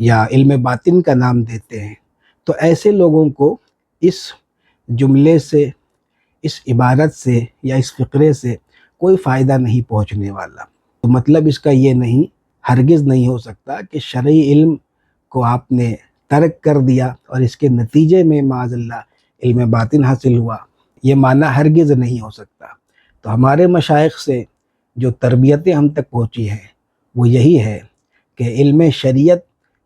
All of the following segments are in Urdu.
یا علم باطن کا نام دیتے ہیں، تو ایسے لوگوں کو اس جملے سے، اس عبارت سے یا اس فقرے سے کوئی فائدہ نہیں پہنچنے والا۔ تو مطلب اس کا یہ نہیں، ہرگز نہیں ہو سکتا کہ شرعی علم کو آپ نے ترک کر دیا اور اس کے نتیجے میں معاذ اللہ علم باطن حاصل ہوا، یہ معنی ہرگز نہیں ہو سکتا۔ تو ہمارے مشائخ سے جو تربیتیں ہم تک پہنچی ہیں وہ یہی ہے کہ علم شریعت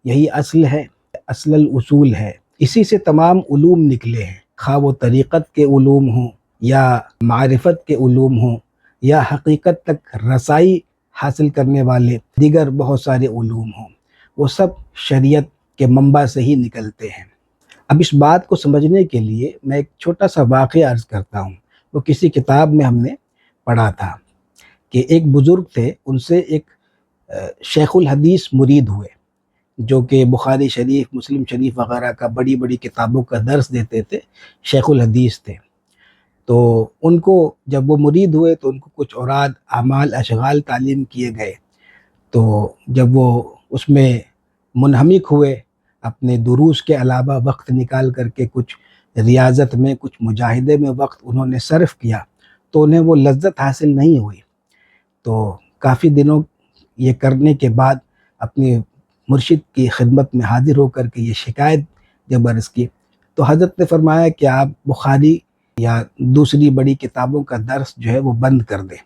یہی اصل ہے، اصل الاصول ہے، اسی سے تمام علوم نکلے ہیں، خواہ وہ طریقت کے علوم ہوں یا معرفت کے علوم ہوں یا حقیقت تک رسائی حاصل کرنے والے دیگر بہت سارے علوم ہوں، وہ سب شریعت کے منبع سے ہی نکلتے ہیں۔ اب اس بات کو سمجھنے کے لیے میں ایک چھوٹا سا واقعہ عرض کرتا ہوں۔ وہ کسی کتاب میں ہم نے پڑھا تھا کہ ایک بزرگ تھے، ان سے ایک شیخ الحدیث مرید ہوئے، جو کہ بخاری شریف، مسلم شریف وغیرہ کا بڑی بڑی کتابوں کا درس دیتے تھے، شیخ الحدیث تھے۔ تو ان کو جب وہ مرید ہوئے تو ان کو کچھ اوراد، اعمال، اشغال تعلیم کیے گئے۔ تو جب وہ اس میں منہمک ہوئے، اپنے دروس کے علاوہ وقت نکال کر کے کچھ ریاضت میں، کچھ مجاہدے میں وقت انہوں نے صرف کیا، تو انہیں وہ لذت حاصل نہیں ہوئی۔ تو کافی دنوں یہ کرنے کے بعد اپنی مرشد کی خدمت میں حاضر ہو کر کے یہ شکایت جب عرض کی، تو حضرت نے فرمایا کہ آپ بخاری یا دوسری بڑی کتابوں کا درس جو ہے وہ بند کر دیں۔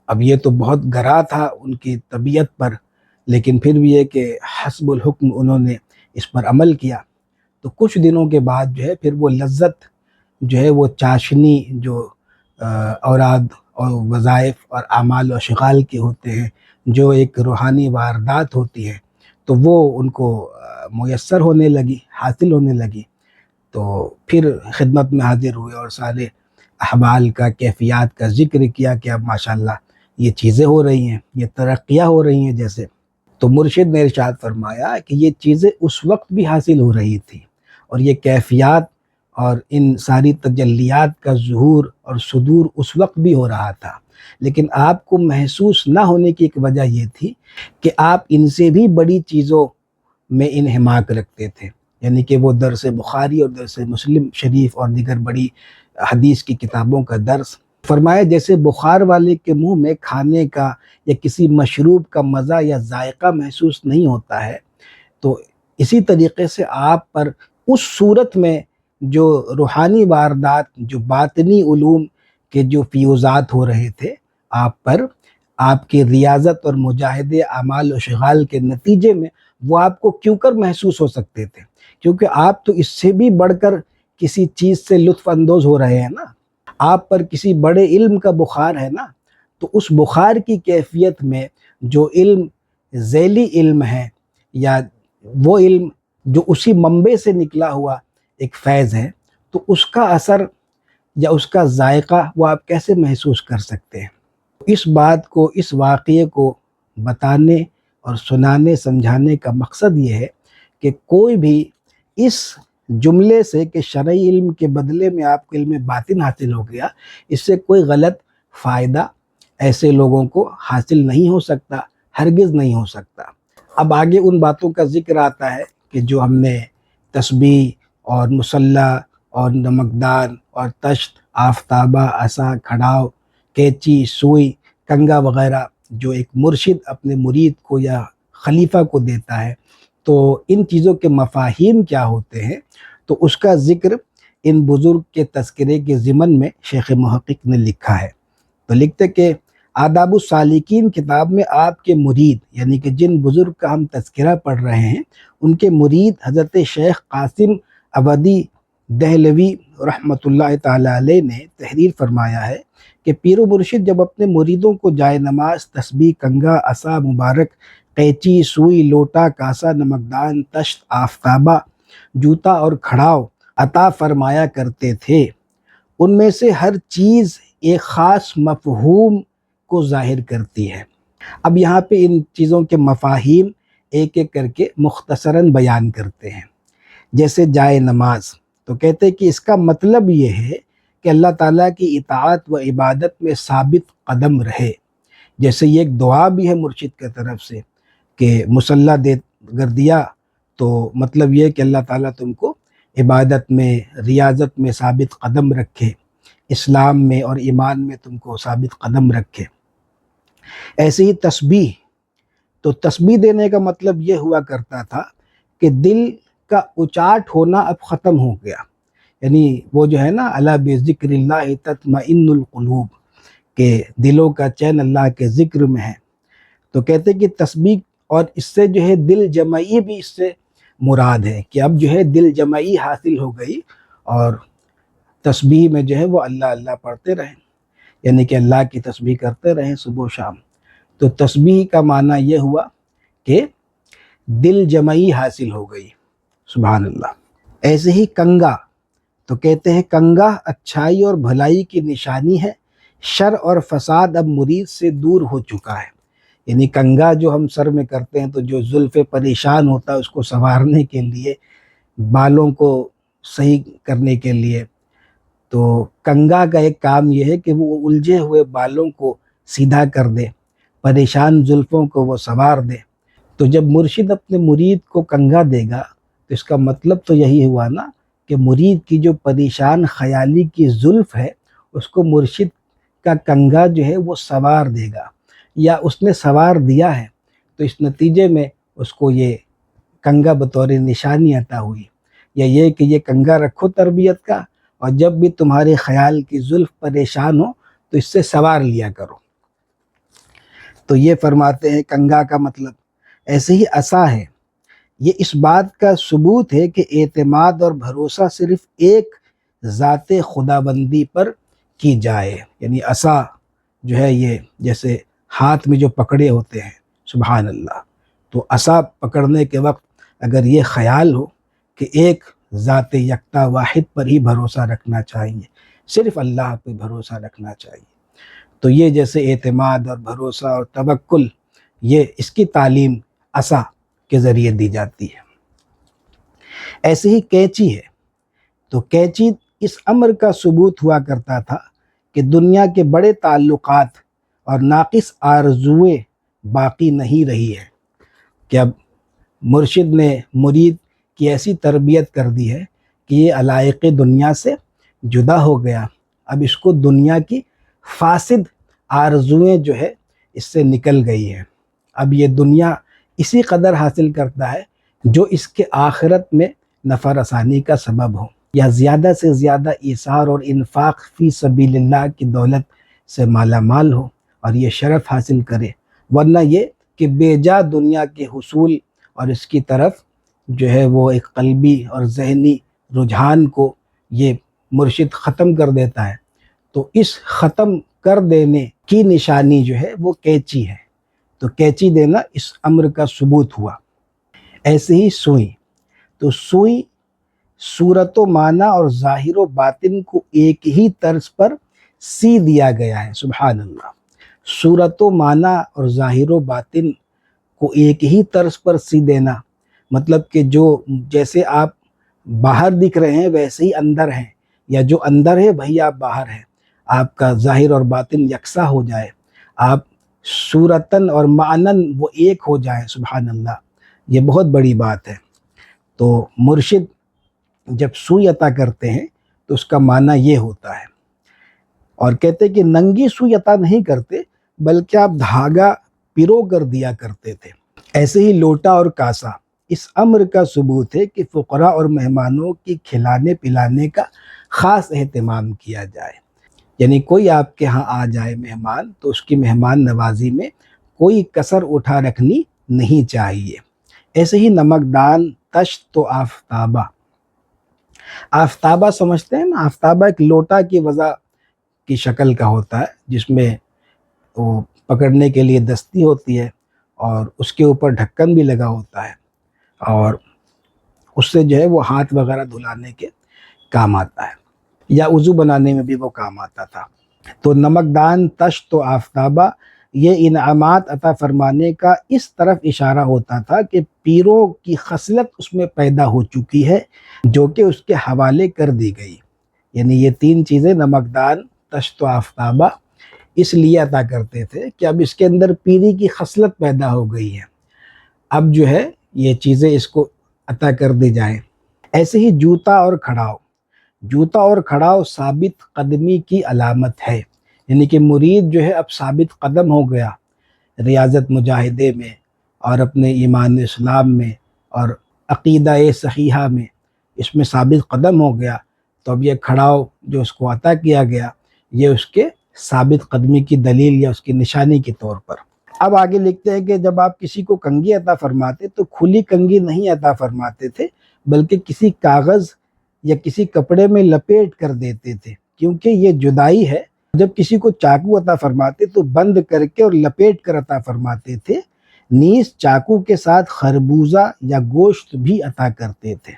اب یہ تو بہت گراں تھا ان کی طبیعت پر، لیکن پھر بھی یہ کہ حسب الحکم انہوں نے اس پر عمل کیا۔ تو کچھ دنوں کے بعد جو ہے پھر وہ لذت جو ہے، وہ چاشنی جو اوراد اور وظائف اور اعمال و اشغال کے ہوتے ہیں، جو ایک روحانی واردات ہوتی ہے، تو وہ ان کو میسر ہونے لگی، حاصل ہونے لگی۔ تو پھر خدمت میں حاضر ہوئے اور سارے احوال کا، کیفیات کا ذکر کیا کہ اب ماشاءاللہ یہ چیزیں ہو رہی ہیں، یہ ترقیاں ہو رہی ہیں جیسے۔ تو مرشد نے ارشاد فرمایا کہ یہ چیزیں اس وقت بھی حاصل ہو رہی تھی، اور یہ کیفیات اور ان ساری تجلیات کا ظہور اور صدور اس وقت بھی ہو رہا تھا، لیکن آپ کو محسوس نہ ہونے کی ایک وجہ یہ تھی کہ آپ ان سے بھی بڑی چیزوں میں انہماک رکھتے تھے، یعنی کہ وہ درس بخاری اور درس مسلم شریف اور دیگر بڑی حدیث کی کتابوں کا درس۔ فرمایا جیسے بخار والے کے منہ میں کھانے کا یا کسی مشروب کا مزہ یا ذائقہ محسوس نہیں ہوتا ہے، تو اسی طریقے سے آپ پر اس صورت میں جو روحانی واردات، جو باطنی علوم کے جو فیوزات ہو رہے تھے آپ پر، آپ کے ریاضت اور مجاہدے، اعمال و شغال کے نتیجے میں وہ آپ کو کیوں کر محسوس ہو سکتے تھے؟ کیونکہ آپ تو اس سے بھی بڑھ کر کسی چیز سے لطف اندوز ہو رہے ہیں نا، آپ پر کسی بڑے علم کا بخار ہے نا، تو اس بخار کی کیفیت میں جو علم ذیلی علم ہے، یا وہ علم جو اسی منبع سے نکلا ہوا ایک فیض ہے، تو اس کا اثر یا اس کا ذائقہ وہ آپ کیسے محسوس کر سکتے ہیں؟ اس بات کو، اس واقعے کو بتانے اور سنانے سمجھانے کا مقصد یہ ہے کہ کوئی بھی اس جملے سے کہ شرعی علم کے بدلے میں آپ کو علم باطن حاصل ہو گیا، اس سے کوئی غلط فائدہ ایسے لوگوں کو حاصل نہیں ہو سکتا، ہرگز نہیں ہو سکتا۔ اب آگے ان باتوں کا ذکر آتا ہے کہ جو ہم نے تسبیح اور مصلی اور نمکدان اور تشت، آفتابہ، عصا، کھڑاؤ، کینچی، سوئی، کنگا وغیرہ جو ایک مرشد اپنے مرید کو یا خلیفہ کو دیتا ہے، تو ان چیزوں کے مفاہیم کیا ہوتے ہیں، تو اس کا ذکر ان بزرگ کے تذکرے کے ضمن میں شیخ محقق نے لکھا ہے۔ تو لکھتے کہ آداب السالکین کتاب میں آپ کے مرید، یعنی کہ جن بزرگ کا ہم تذکرہ پڑھ رہے ہیں، ان کے مرید حضرت شیخ قاسم عبدی دہلوی رحمۃ اللہ تعالی علیہ نے تحریر فرمایا ہے کہ پیر و مرشد جب اپنے مریدوں کو جائے نماز، تسبیح، کنگا، عصا مبارک، قینچی، سوئی، لوٹا، کاسا، نمکدان، تشت، آفتابہ، جوتا اور کھڑاؤ عطا فرمایا کرتے تھے، ان میں سے ہر چیز ایک خاص مفہوم کو ظاہر کرتی ہے۔ اب یہاں پہ ان چیزوں کے مفاہیم ایک ایک کر کے مختصراً بیان کرتے ہیں۔ جیسے جائے نماز، تو کہتے ہیں کہ اس کا مطلب یہ ہے کہ اللہ تعالیٰ کی اطاعت و عبادت میں ثابت قدم رہے۔ جیسے یہ ایک دعا بھی ہے مرشد کی طرف سے کہ مصلی اگر دیا تو مطلب یہ کہ اللہ تعالیٰ تم کو عبادت میں، ریاضت میں ثابت قدم رکھے، اسلام میں اور ایمان میں تم کو ثابت قدم رکھے۔ ایسے ہی تسبیح، تو تسبیح دینے کا مطلب یہ ہوا کرتا تھا کہ دل کا اچاٹ ہونا اب ختم ہو گیا، یعنی وہ جو ہے نا الا بذکر اللہ تطمئن القلوب، کہ دلوں کا چین اللہ کے ذکر میں ہے۔ تو کہتے کہ تسبیح، اور اس سے جو ہے دل جمعی بھی اس سے مراد ہے، کہ اب جو ہے دل جمعی حاصل ہو گئی، اور تسبیح میں جو ہے وہ اللہ اللہ پڑھتے رہیں، یعنی کہ اللہ کی تسبیح کرتے رہیں صبح و شام۔ تو تسبیح کا معنی یہ ہوا کہ دل جمعی حاصل ہو گئی، سبحان اللہ۔ ایسے ہی کنگا، تو کہتے ہیں کنگا اچھائی اور بھلائی کی نشانی ہے، شر اور فساد اب مرید سے دور ہو چکا ہے۔ یعنی کنگا جو ہم سر میں کرتے ہیں، تو جو زلف پریشان ہوتا ہے اس کو سنوارنے کے لیے، بالوں کو صحیح کرنے کے لیے، تو کنگا کا ایک کام یہ ہے کہ وہ الجھے ہوئے بالوں کو سیدھا کر دے، پریشان زلفوں کو وہ سنوار دے۔ تو جب مرشد اپنے مرید کو کنگا دے گا تو اس کا مطلب تو یہی ہوا نا کہ مرید کی جو پریشان خیالی کی زلف ہے اس کو مرشد کا کنگا جو ہے وہ سنوار دے گا، یا اس نے سنوار دیا ہے، تو اس نتیجے میں اس کو یہ کنگا بطور نشانی عطا ہوئی، یا یہ کہ یہ کنگا رکھو تربیت کا، اور جب بھی تمہارے خیال کی زلف پریشان ہو تو اس سے سنوار لیا کرو۔ تو یہ فرماتے ہیں کنگا کا مطلب۔ ایسے ہی عصا ہے، یہ اس بات کا ثبوت ہے کہ اعتماد اور بھروسہ صرف ایک ذات خداوندی پر کی جائے، یعنی عصا جو ہے یہ جیسے ہاتھ میں جو پکڑے ہوتے ہیں، سبحان اللہ، تو عصا پکڑنے کے وقت اگر یہ خیال ہو کہ ایک ذات یکتا واحد پر ہی بھروسہ رکھنا چاہیے، صرف اللہ پہ بھروسہ رکھنا چاہیے، تو یہ جیسے اعتماد اور بھروسہ اور توکل، یہ اس کی تعلیم عصا کے ذریعے دی جاتی ہے۔ ایسے ہی کینچی ہے، تو کینچی اس امر کا ثبوت ہوا کرتا تھا کہ دنیا کے بڑے تعلقات اور ناقص آرزوئیں باقی نہیں رہی ہے، کہ اب مرشد نے مرید کی ایسی تربیت کر دی ہے کہ یہ علائق دنیا سے جدا ہو گیا، اب اس کو دنیا کی فاسد آرزوئیں جو ہے اس سے نکل گئی ہیں، اب یہ دنیا اسی قدر حاصل کرتا ہے جو اس کے آخرت میں نفع رسانی کا سبب ہو، یا زیادہ سے زیادہ ایثار اور انفاق فی سبیل اللہ کی دولت سے مالا مال ہو اور یہ شرف حاصل کرے، ورنہ یہ کہ بے جا دنیا کے حصول اور اس کی طرف جو ہے وہ ایک قلبی اور ذہنی رجحان کو یہ مرشد ختم کر دیتا ہے، تو اس ختم کر دینے کی نشانی جو ہے وہ کینچی ہے، تو کینچی دینا اس امر کا ثبوت ہوا۔ ایسے ہی سوئی، تو سوئی صورت و معنی اور ظاہر و باطن کو ایک ہی طرز پر سی دیا گیا ہے، سبحان اللہ، صورت و معنی اور ظاہر و باطن کو ایک ہی طرز پر سی دینا، مطلب کہ جو جیسے آپ باہر دکھ رہے ہیں ویسے ہی اندر ہیں، یا جو اندر ہے وہی آپ باہر ہیں، آپ کا ظاہر اور باطن یکساں ہو جائے، آپ صورتاً اور معناً وہ ایک ہو جائیں، سبحان اللہ، یہ بہت بڑی بات ہے۔ تو مرشد جب سوئی عطا کرتے ہیں تو اس کا معنی یہ ہوتا ہے، اور کہتے کہ ننگی سوئی عطا نہیں کرتے بلکہ آپ دھاگا پیرو کر دیا کرتے تھے۔ ایسے ہی لوٹا اور کاسا، اس امر کا ثبوت ہے کہ فقراء اور مہمانوں کی کھلانے پلانے کا خاص اہتمام کیا جائے، یعنی کوئی آپ کے ہاں آ جائے مہمان تو اس کی مہمان نوازی میں کوئی کسر اٹھا رکھنی نہیں چاہیے۔ ایسے ہی نمکدان تشت و آفتابہ، آفتابہ سمجھتے ہیں نا، آفتابہ ایک لوٹا کی وضع کی شکل کا ہوتا ہے جس میں وہ پکڑنے کے لیے دستی ہوتی ہے اور اس کے اوپر ڈھکن بھی لگا ہوتا ہے، اور اس سے جو ہے وہ ہاتھ وغیرہ دھلانے کے کام آتا ہے، یا وضو بنانے میں بھی وہ کام آتا تھا۔ تو نمکدان تشت و آفتابہ یہ انعامات عطا فرمانے کا اس طرف اشارہ ہوتا تھا کہ پیروں کی خصلت اس میں پیدا ہو چکی ہے جو کہ اس کے حوالے کر دی گئی، یعنی یہ تین چیزیں نمکدان تشت و آفتابہ اس لیے عطا کرتے تھے کہ اب اس کے اندر پیری کی خصلت پیدا ہو گئی ہے، اب جو ہے یہ چیزیں اس کو عطا کر دی جائیں۔ ایسے ہی جوتا اور کھڑاؤ ثابت قدمی کی علامت ہے، یعنی کہ مرید جو ہے اب ثابت قدم ہو گیا ریاضت مجاہدے میں اور اپنے ایمان اسلام میں اور عقیدہ صحیحہ میں، اس میں ثابت قدم ہو گیا، تو اب یہ کھڑاؤ جو اس کو عطا کیا گیا یہ اس کے ثابت قدمی کی دلیل یا اس کی نشانی کے طور پر۔ اب آگے لکھتے ہیں کہ جب آپ کسی کو کنگھی عطا فرماتے تو کھلی کنگھی نہیں عطا فرماتے تھے، بلکہ کسی کاغذ یا کسی کپڑے میں لپیٹ کر دیتے تھے، کیونکہ یہ جدائی ہے۔ جب کسی کو چاقو عطا فرماتے تو بند کر کے اور لپیٹ کر عطا فرماتے تھے، نیز چاقو کے ساتھ خربوزہ یا گوشت بھی عطا کرتے تھے۔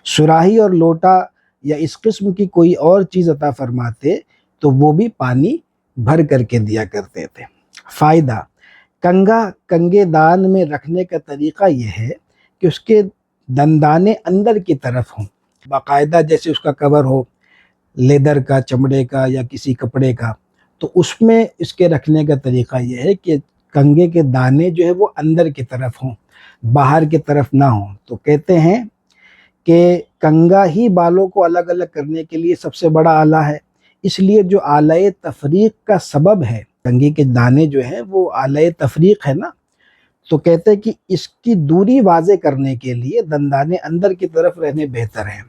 سراہی اور لوٹا یا اس قسم کی کوئی اور چیز عطا فرماتے تو وہ بھی پانی بھر کر کے دیا کرتے تھے۔ فائدہ: کنگھا کنگے دان میں رکھنے کا طریقہ یہ ہے کہ اس کے دندانے اندر کی طرف ہوں، باقاعدہ جیسے اس کا کور ہو لیدر کا، چمڑے کا یا کسی کپڑے کا، تو اس میں اس کے رکھنے کا طریقہ یہ ہے کہ کنگھے کے دانے جو ہے وہ اندر کی طرف ہوں، باہر کی طرف نہ ہوں۔ تو کہتے ہیں کہ کنگھا ہی بالوں کو الگ الگ کرنے کے لیے سب سے بڑا آلہ ہے، اس لیے جو آلہ تفریق کا سبب ہے، کنگھے کے دانے جو ہیں وہ آلہ تفریق ہے نا، تو کہتے ہیں کہ اس کی دوری واضح کرنے کے لیے دندانے اندر کی طرف رہنے بہتر ہیں،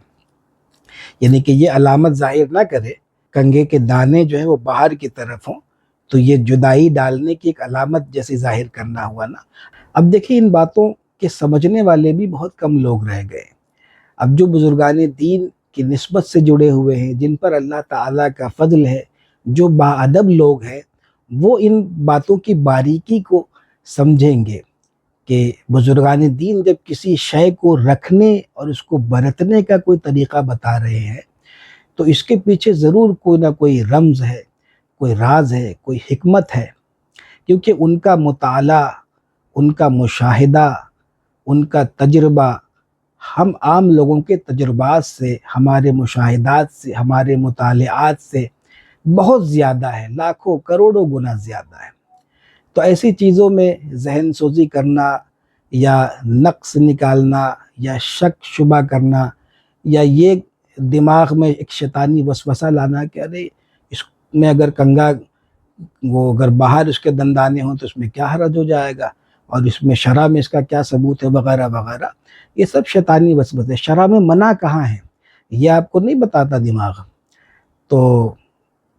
یعنی کہ یہ علامت ظاہر نہ کرے کنگھے کے دانے جو ہیں وہ باہر کی طرف ہوں، تو یہ جدائی ڈالنے کی ایک علامت جیسے ظاہر کرنا ہوا نا۔ اب دیکھیں ان باتوں کے سمجھنے والے بھی بہت کم لوگ رہ گئے۔ اب جو بزرگان دین کی نسبت سے جڑے ہوئے ہیں، جن پر اللہ تعالیٰ کا فضل ہے، جو باادب لوگ ہیں، وہ ان باتوں کی باریکی کو سمجھیں گے کہ بزرگان دین جب کسی شے کو رکھنے اور اس کو برتنے کا کوئی طریقہ بتا رہے ہیں تو اس کے پیچھے ضرور کوئی نہ کوئی رمز ہے، کوئی راز ہے، کوئی حکمت ہے، کیونکہ ان کا مطالعہ، ان کا مشاہدہ، ان کا تجربہ ہم عام لوگوں کے تجربات سے، ہمارے مشاہدات سے، ہمارے مطالعات سے بہت زیادہ ہے، لاکھوں کروڑوں گنا زیادہ ہے۔ تو ایسی چیزوں میں ذہن سوزی کرنا یا نقص نکالنا یا شک شبہ کرنا یا یہ دماغ میں ایک شیطانی وسوسہ لانا کہ ارے اس میں اگر کنگھا وہ اگر باہر اس کے دندانے ہوں تو اس میں کیا حرج ہو جائے گا، اور اس میں شرع میں اس کا کیا ثبوت ہے، وغیرہ وغیرہ، یہ سب شیطانی وسوسے۔ شرع میں منع کہاں ہے یہ آپ کو نہیں بتاتا دماغ۔ تو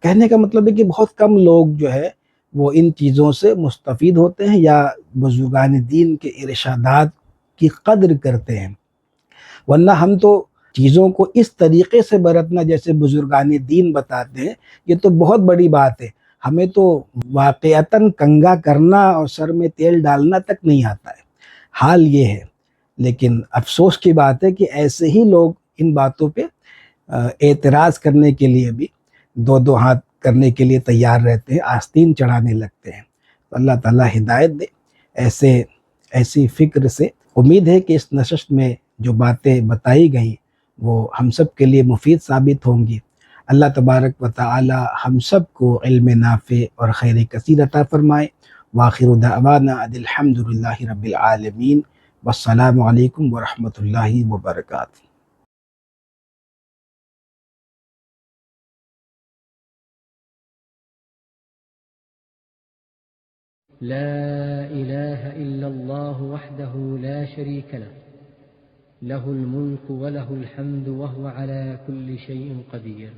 کہنے کا مطلب ہے کہ بہت کم لوگ جو ہے وہ ان چیزوں سے مستفید ہوتے ہیں یا بزرگان دین کے ارشادات کی قدر کرتے ہیں، ورنہ ہم تو چیزوں کو اس طریقے سے برتنا جیسے بزرگان دین بتاتے ہیں یہ تو بہت بڑی بات ہے، ہمیں تو واقعتاً کنگھا کرنا اور سر میں تیل ڈالنا تک نہیں آتا ہے، حال یہ ہے۔ لیکن افسوس کی بات ہے کہ ایسے ہی لوگ ان باتوں پہ اعتراض کرنے کے لیے بھی دو دو ہاتھ کرنے کے لیے تیار رہتے ہیں، آستین چڑھانے لگتے ہیں۔ تو اللہ تعالیٰ ہدایت دے ایسی فکر سے۔ امید ہے کہ اس نشست میں جو باتیں بتائی گئیں وہ ہم سب کے لیے مفید ثابت ہوں گی۔ اللہ تبارک و تعالی ہم سب کو علم نافع اور خیر کثیر عطا فرمائے۔ وآخر دعوانا ان الحمد للہ رب العالمین، والسلام علیکم ورحمۃ اللہ وبرکاتہ۔ لا إله إلا الله وحده لا شريك له له الملك وله الحمد وهو على كل شيء قدير